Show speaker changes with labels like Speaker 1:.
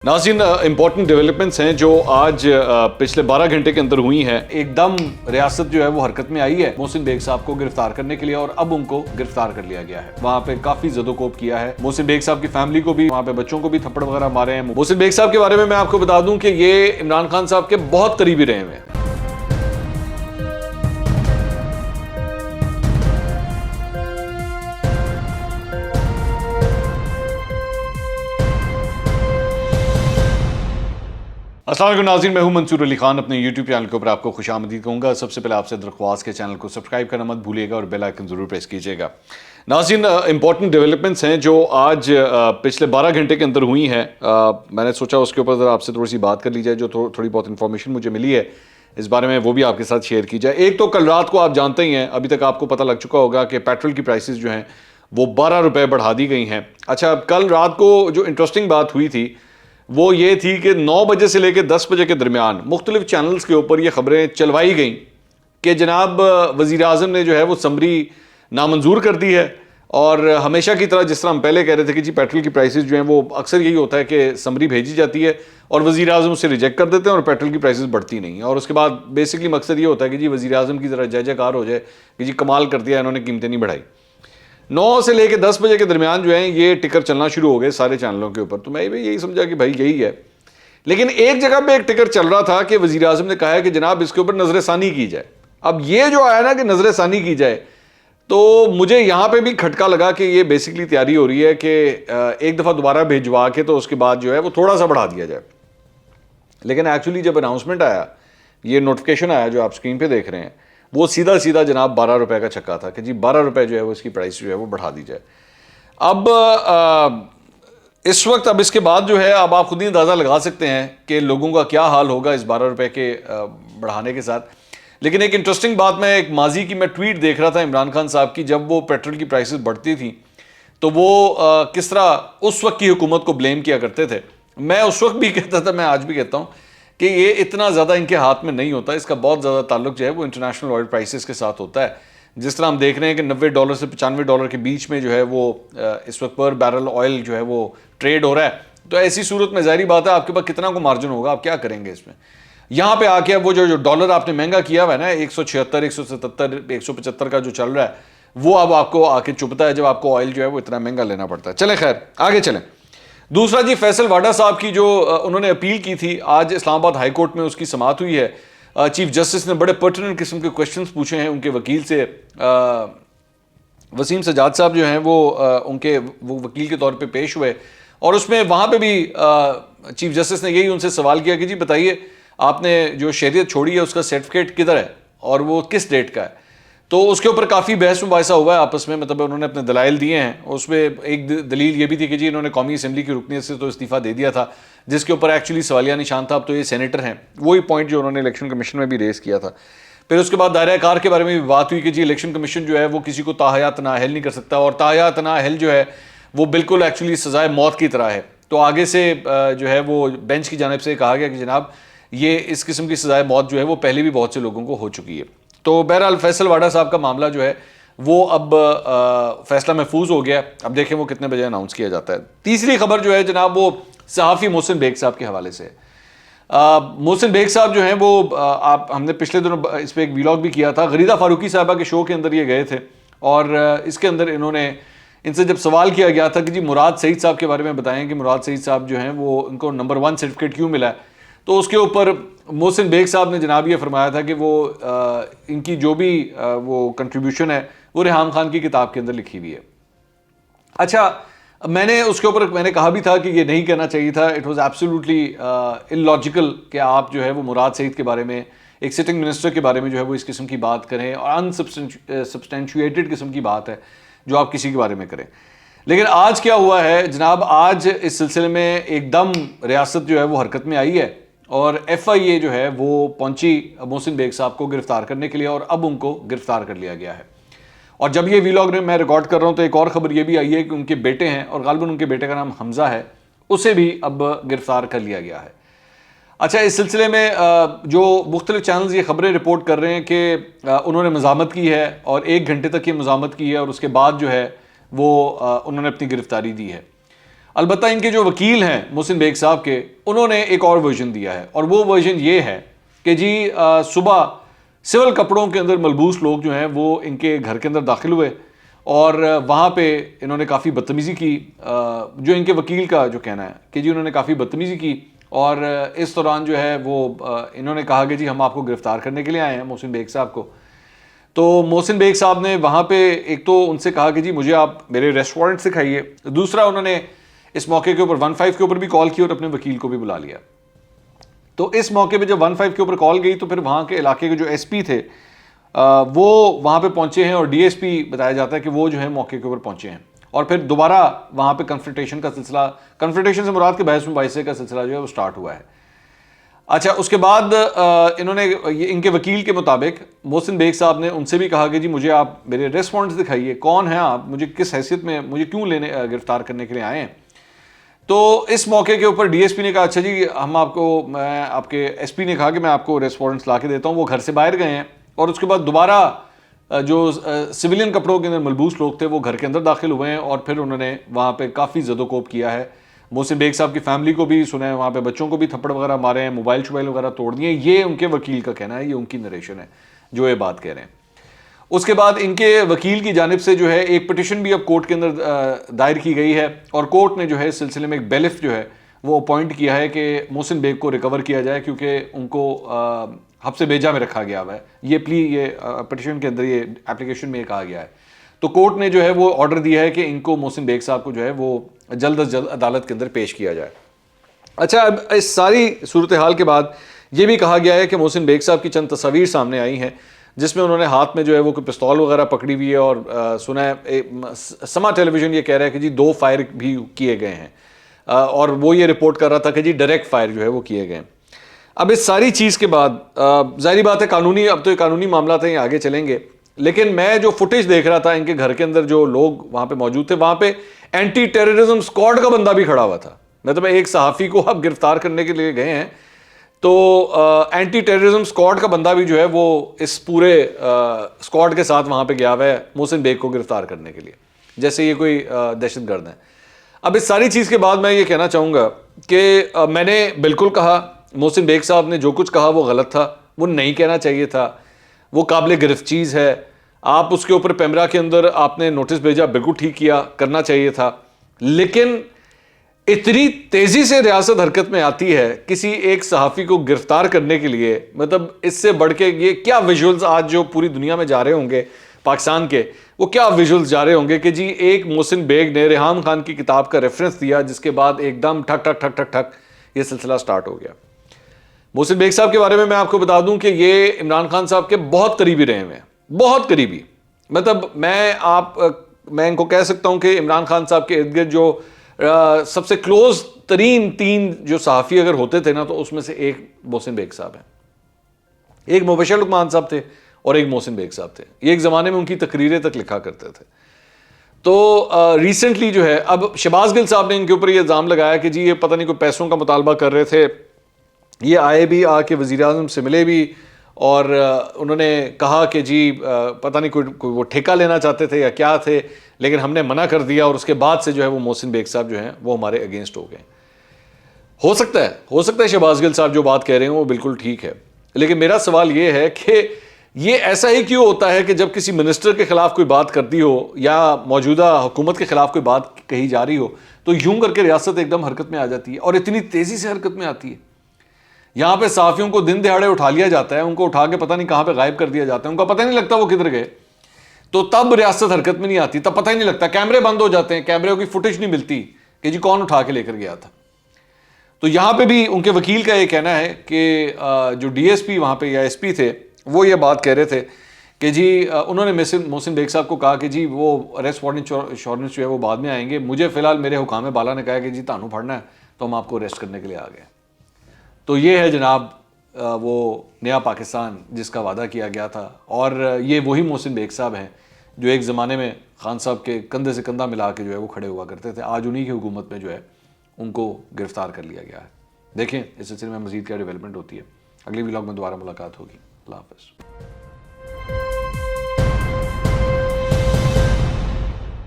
Speaker 1: नाज़रीन, important developments हैं जो आज पिछले 12 घंटे के अंदर हुई हैं। एकदम रियासत जो है वो हरकत में आई है मोहसिन बेग साहब को गिरफ्तार करने के लिए और अब उनको गिरफ्तार कर लिया गया है। वहाँ पे काफी जदोकोब किया है। मोहसिन बेग साहब की फैमिली को भी, वहाँ पे बच्चों को भी थप्पड़ वगैरह मारे हैं। मोहसिन बेग साहब के बारे में मैं आपको बता दूं कि ये इमरान खान साहब के बहुत करीबी रहे हुए हैं। अस्सलाम वालेकुम नाज़रीन, मैं हूं मंसूर अली खान। अपने YouTube चैनल के ऊपर आपको खुशामदीद कहूँगा। सबसे पहले आपसे दरख्वास्त के चैनल को सब्सक्राइब करना मत भूलिएगा और बेल आइकन ज़रूर प्रेस कीजिएगा। नाज़रीन, इंपॉर्टेंट डेवलपमेंट्स हैं जो आज पिछले 12 घंटे के अंदर हुई हैं। मैंने सोचा उसके ऊपर ज़रा आपसे थोड़ी सी बात कर ली जाए। जो थोड़ी बहुत इन्फॉर्मेशन मुझे मिली है इस बारे में वो भी आपके साथ शेयर की जाए। एक तो कल रात को आप जानते ही हैं, अभी तक आपको पता लग चुका होगा कि पेट्रोल की प्राइसेस जो हैं वो 12 रुपये बढ़ा दी गई हैं। अच्छा, कल रात को जो इंटरेस्टिंग बात हुई थी वो ये थी कि 9 बजे से लेकर 10 बजे के दरमियान मुख्तलिफ चैनल्स के ऊपर ये खबरें चलवाई गई कि जनाब वज़ीर आज़म ने जो है वो समरी नामंजूर कर दी है। और हमेशा की तरह जिस तरह हम पहले कह रहे थे कि जी पेट्रोल की प्राइसेस जो हैं वो अक्सर यही होता है कि समरी भेजी जाती है और वज़ीर आज़म उसे रिजेक्ट कर देते हैं और पेट्रोल की प्राइसेस बढ़ती नहीं है। और उसके बाद बेसिकली मकसद ये होता है कि जी वज़ीर आज़म की ज़रा जय जयकार हो जाए कि जी कमाल कर दिया, इन्होंने कीमतें नहीं बढ़ाई। 9 से लेकर 10 बजे के दरमियान जो है ये टिकर चलना शुरू हो गए सारे चैनलों के ऊपर। तो मैं भी यही समझा कि भाई यही है। लेकिन एक जगह पे एक टिकर चल रहा था कि वज़ीर आज़म ने कहा है कि जनाब इसके ऊपर नज़रसानी की जाए। अब ये जो आया ना कि नज़रसानी की जाए, तो मुझे यहाँ पे भी खटका लगा कि ये बेसिकली तैयारी हो रही है कि एक दफ़ा दोबारा भिजवा के तो उसके बाद जो है वो थोड़ा सा बढ़ा दिया जाए। लेकिन एक्चुअली जब अनाउंसमेंट आया, ये नोटिफिकेशन आया जो आप स्क्रीन पे देख रहे हैं, वो सीधा सीधा जनाब 12 रुपये का छक्का था कि जी 12 रुपये जो है वो इसकी प्राइस जो है वो बढ़ा दी जाए। अब इस वक्त अब इसके बाद जो है अब आप खुद ही अंदाज़ा लगा सकते हैं कि लोगों का क्या हाल होगा इस 12 रुपये के बढ़ाने के साथ। लेकिन एक इंटरेस्टिंग बात, मैं एक माजी की मैं ट्वीट देख रहा था इमरान खान साहब की, जब वो पेट्रोल की प्राइसेस बढ़ती थी तो वो किस तरह उस वक्त की हुकूमत को ब्लेम किया करते थे। मैं उस वक्त भी कहता था, मैं आज भी कहता हूँ कि ये इतना ज़्यादा इनके हाथ में नहीं होता। इसका बहुत ज़्यादा ताल्लुक जो है वो इंटरनेशनल ऑयल प्राइसेस के साथ होता है। जिस तरह हम देख रहे हैं कि $90 से $95 के बीच में जो है वो इस वक्त पर बैरल ऑयल जो है वो ट्रेड हो रहा है। तो ऐसी सूरत में ज़ाहिर बात है आपके पास कितना को मार्जिन होगा, आप क्या करेंगे इसमें। यहाँ पे आके वो जो डॉलर आपने महंगा किया हुआ है ना, 176, 177, 175 का जो चल रहा है, वो अब आपको आके चुभता है जब आपको ऑयल जो है वो इतना महंगा लेना पड़ता है। चलें खैर आगे चलें। दूसरा जी, फैसल वाडा साहब की जो उन्होंने अपील की थी, आज इस्लामाबाद हाई कोर्ट में उसकी समाअत हुई है। चीफ जस्टिस ने बड़े पर्टिनेंट किस्म के क्वेश्चंस पूछे हैं उनके वकील से। वसीम सजाद साहब जो हैं वो उनके वकील के तौर पे पेश हुए और उसमें वहाँ पे भी चीफ जस्टिस ने यही उनसे सवाल किया कि जी बताइए, आपने जो शरीयत छोड़ी है उसका सर्टिफिकेट किधर है और वो किस डेट का है। तो उसके ऊपर काफ़ी बहस मुबाहिसा हुआ है आपस में, मतलब उन्होंने अपने दलाइल दिए हैं। उसमें एक दलील ये भी थी कि जी इन्होंने कौमी असम्बली की रुकनीत से तो इस्तीफ़ा दे दिया था, जिसके ऊपर एक्चुअली सवालिया निशान था। अब तो ये सेनेटर हैं, वही पॉइंट जो उन्होंने इलेक्शन कमीशन में भी रेस किया था। फिर उसके बाद दायरा कार के बारे में भी बात हुई कि जी इलेक्शन कमीशन जो है वो किसी को ताहयात नाअहल नहीं कर सकता और ताहयात नाअहल जो है वो बिल्कुल एक्चुअली सजाए मौत की तरह है। तो आगे से जो है वो बेंच की जानिब से कहा गया कि जनाब ये इस किस्म की सजाए मौत जो है वो पहले भी बहुत से लोगों को हो चुकी है। तो बहरहाल फैसल वाडा साहब का मामला जो है वो अब फैसला महफूज हो गया। अब देखें वो कितने बजे अनाउंस किया जाता है। तीसरी खबर जो है जनाब वो सहाफ़ी मोहसिन बेग साहब के हवाले से। मोहसिन बेग साहब जो हैं वो हमने पिछले दिनों इस पर एक व्लॉग भी किया था। गरीदा फारूकी साहबा के शो के अंदर ये गए थे और इसके अंदर इनसे जब सवाल किया गया था कि जी मुराद सईद साहब के बारे में बताएं कि मुराद सईद साहब जो हैं वो उनको नंबर 1 सर्टिफिकेट क्यों मिला है, तो उसके ऊपर मोहसिन बेग साहब ने जनाब ये फरमाया था कि वो इनकी जो भी वो कंट्रीब्यूशन है वो रेहान खान की किताब के अंदर लिखी हुई है। अच्छा, मैंने उसके ऊपर कहा भी था कि ये नहीं कहना चाहिए था। इट वाज एब्सोल्युटली इलॉजिकल कि आप जो है वो मुराद सईद के बारे में, एक सिटिंग मिनिस्टर के बारे में जो है वो इस किस्म की बात करें और अनसब्सटेंशिएटेड किस्म की बात है जो आप किसी के बारे में करें। लेकिन आज क्या हुआ है जनाब, आज इस सिलसिले में एकदम रियासत जो है वो हरकत में आई है और FIA जो है वो पहुंची मोहसिन बेग साहब को गिरफ्तार करने के लिए और अब उनको गिरफ्तार कर लिया गया है। और जब ये व्लॉग मैं रिकॉर्ड कर रहा हूँ तो एक और ख़बर ये भी आई है कि उनके बेटे हैं और गालिबन उनके बेटे का नाम हमजा है, उसे भी अब गिरफ्तार कर लिया गया है। अच्छा, इस सिलसिले में जो मुख्तलिफ चैनल्स ये खबरें रिपोर्ट कर रहे हैं कि उन्होंने मज़ामत की है और 1 घंटे तक ये मज़ामत की है और उसके बाद जो है वो उन्होंने अपनी गिरफ्तारी दी है। अलबत्ता इनके जो वकील हैं मोहसिन बेग साहब के, उन्होंने एक और वर्जन दिया है, और वो वर्जन ये है कि जी सुबह सिविल कपड़ों के अंदर मलबूस लोग जो हैं वो इनके घर के अंदर दाखिल हुए और वहाँ पे इन्होंने काफ़ी बदतमीज़ी की। जो इनके वकील का जो कहना है कि जी उन्होंने काफ़ी बदतमीज़ी की, और इस दौरान जो है वो इन्होंने कहा कि जी हम आपको गिरफ़्तार करने के लिए आए हैं, मोहसिन बेग साहब को। तो मोहसिन बेग साहब ने वहाँ पे एक तो उनसे कहा कि जी मुझे आप मेरे रेस्टोरेंट दिखाइए, दूसरा उन्होंने इस मौके के ऊपर 15 के ऊपर भी कॉल की और अपने वकील को भी बुला लिया। तो इस मौके पे जब 15 के ऊपर कॉल गई तो फिर वहाँ के इलाके के जो एसपी थे वो वहाँ पे पहुँचे हैं, और डीएसपी बताया जाता है कि वो जो है मौके के ऊपर पहुँचे हैं, और फिर दोबारा वहाँ पे कन्फ्रंटेशन का सिलसिला, कन्फ्रंटेशन से मुराद के बहस मुबाहिसे का सिलसिला जो है वो स्टार्ट हुआ है। अच्छा, उसके बाद इन्होंने इनके वकील के मुताबिक मोहसिन बेग साहब ने उनसे भी कहा कि जी मुझे आप मेरे रेस्पॉन्स दिखाइए, कौन है आप, मुझे किस हैसियत में, मुझे क्यों लेने गिरफ्तार करने के लिए आए हैं। तो इस मौके के ऊपर डीएसपी ने कहा अच्छा जी हम आपको, मैं आपके एसपी ने कहा कि मैं आपको रेस्पॉन्स ला के देता हूँ। वो घर से बाहर गए हैं, और उसके बाद दोबारा जो सिविलियन कपड़ों के अंदर मलबूस लोग थे वो घर के अंदर दाखिल हुए हैं, और फिर उन्होंने वहाँ पे काफ़ी ज़दोकोप किया है। मोहसिन बेग साहब की फैमिली को भी सुना है, वहाँ पे बच्चों को भी थप्पड़ वगैरह मारे हैं, मोबाइल शोबाइल वगैरह तोड़ दिए। ये उनके वकील का कहना है, ये उनकी नरेशन है जो ये बात कह रहे हैं। उसके बाद इनके वकील की जानिब से जो है एक पिटिशन भी अब कोर्ट के अंदर दायर की गई है, और कोर्ट ने जो है इस सिलसिले में एक बेलिफ जो है वो अपॉइंट किया है कि मोहसिन बेग को रिकवर किया जाए, क्योंकि उनको हब्से बेजा में रखा गया हुआ है। ये प्ली, ये पिटिशन के अंदर, ये एप्लीकेशन में कहा गया है। तो कोर्ट ने जो है वो ऑर्डर दिया है कि इनको, मोहसिन बेग साहब को जो है वो जल्द अज जल्द अदालत के अंदर पेश किया जाए। अच्छा, अब इस सारी सूरत हाल के बाद ये भी कहा गया है कि मोहसिन बेग साहब की चंद तस्वीर सामने आई हैं जिसमें उन्होंने हाथ में जो है वो कोई पिस्तौल वगैरह पकड़ी हुई है, और सुना है समा टेलीविजन ये कह रहा है कि जी 2 फायर भी किए गए हैं, और वो ये रिपोर्ट कर रहा था कि जी डायरेक्ट फायर जो है वो किए गए। अब इस सारी चीज़ के बाद जाहिर बात है कानूनी, अब तो ये कानूनी मामला थे, ये आगे चलेंगे, लेकिन मैं जो फुटेज देख रहा था इनके घर के अंदर जो लोग वहाँ पे मौजूद थे, वहाँ पे एंटी टेररिज्म स्क्वाड का बंदा भी खड़ा हुआ था। मतलब एक सहाफ़ी को आप गिरफ्तार करने के लिए गए हैं, तो एंटी टेररिज्म स्क्वाड का बंदा भी जो है वो इस पूरे स्क्वाड के साथ वहाँ पे गया हुआ है मोहसिन बेग को गिरफ्तार करने के लिए, जैसे ये कोई दहशतगर्द है। अब इस सारी चीज़ के बाद मैं ये कहना चाहूँगा कि मैंने बिल्कुल कहा मोहसिन बेग साहब ने जो कुछ कहा वो गलत था, वो नहीं कहना चाहिए था, वो काबिल गिरफ्त चीज़ है। आप उसके ऊपर पैमरा के अंदर आपने नोटिस भेजा, बिल्कुल ठीक किया, करना चाहिए था, लेकिन इतनी तेजी से रियासत हरकत में आती है किसी एक सहाफ़ी को गिरफ्तार करने के लिए, मतलब इससे बढ़ के ये क्या विजुअल्स आज जो पूरी दुनिया में जा रहे होंगे पाकिस्तान के, वो क्या विजुअल्स जा रहे होंगे कि जी एक मोहसिन बेग ने रेहान खान की किताब का रेफरेंस दिया, जिसके बाद एकदम ठक ठक ठक ठक ठक ये सिलसिला स्टार्ट हो गया। मोहसिन बेग साहब के बारे में मैं आपको बता दूं कि ये इमरान खान साहब के बहुत करीबी रहे हुए हैं, बहुत करीबी। मतलब मैं इनको कह सकता हूं कि इमरान खान साहब के इर्द गिर्द जो सबसे क्लोज तरीन 3 जो सहाफ़ी अगर होते थे ना, तो उसमें से एक मोहसिन बेग साहब हैं, एक मुबशर लुकमान साहब थे और एक मोहसिन बेग साहब थे। ये एक ज़माने में उनकी तकरीरें तक लिखा करते थे। तो रिसेंटली जो है अब शहबाज गिल साहब ने इनके ऊपर ये इल्ज़ाम लगाया कि जी ये पता नहीं कोई पैसों का मुतालबा कर रहे थे, ये आए भी, आके वज़ीर आज़म से मिले भी, और उन्होंने कहा कि जी पता नहीं कोई वो ठेका लेना चाहते थे या क्या थे, लेकिन हमने मना कर दिया, और उसके बाद से जो है वो मोहसिन बेग साहब जो हैं वो हमारे अगेंस्ट हो गए। हो सकता है शहबाज गिल साहब जो बात कह रहे हैं वो बिल्कुल ठीक है, लेकिन मेरा सवाल ये है कि ये ऐसा ही क्यों होता है कि जब किसी मिनिस्टर के खिलाफ कोई बात करती हो या मौजूदा हुकूमत के खिलाफ कोई बात कही जा रही हो, तो यूं करके रियासत एकदम हरकत में आ जाती है, और इतनी तेजी से हरकत में आती है। यहाँ पे सहाफ़ियों को दिन दिहाड़े उठा लिया जाता है, उनको उठा के पता नहीं कहाँ पे गायब कर दिया जाता है, उनका पता नहीं लगता वो किधर गए। तो तब रियासत हरकत में नहीं आती, तब पता ही नहीं लगता, कैमरे बंद हो जाते हैं, कैमरे की फुटेज नहीं मिलती कि जी कौन उठा के लेकर गया था। तो यहाँ पे भी उनके वकील का ये कहना है कि जो डीएसपी वहाँ पे या एसपी थे वो ये बात कह रहे थे कि जी उन्होंने मोहसिन बेग साहब को कहा कि जी वो अरेस्ट वारंट इंश्योरेंस जो है वो बाद में आएंगे, मुझे फिलहाल मेरे हुकाम बाला ने कहा कि जी तानू फड़ना है, तो हम आपको अरेस्ट करने के लिए आ गए। तो ये है जनाब वो नया पाकिस्तान जिसका वादा किया गया था, और ये वही मोहसिन बेग साहब हैं जो एक ज़माने में खान साहब के कंधे से कंधा मिला के जो है वो खड़े हुआ करते थे। आज उन्हीं की हुकूमत में जो है उनको गिरफ्तार कर लिया गया है। देखें इस सिलसिले में मज़ीद क्या डेवलपमेंट होती है। अगले व्लॉग में दोबारा मुलाकात होगी। अल्लाह हाफ़िज़।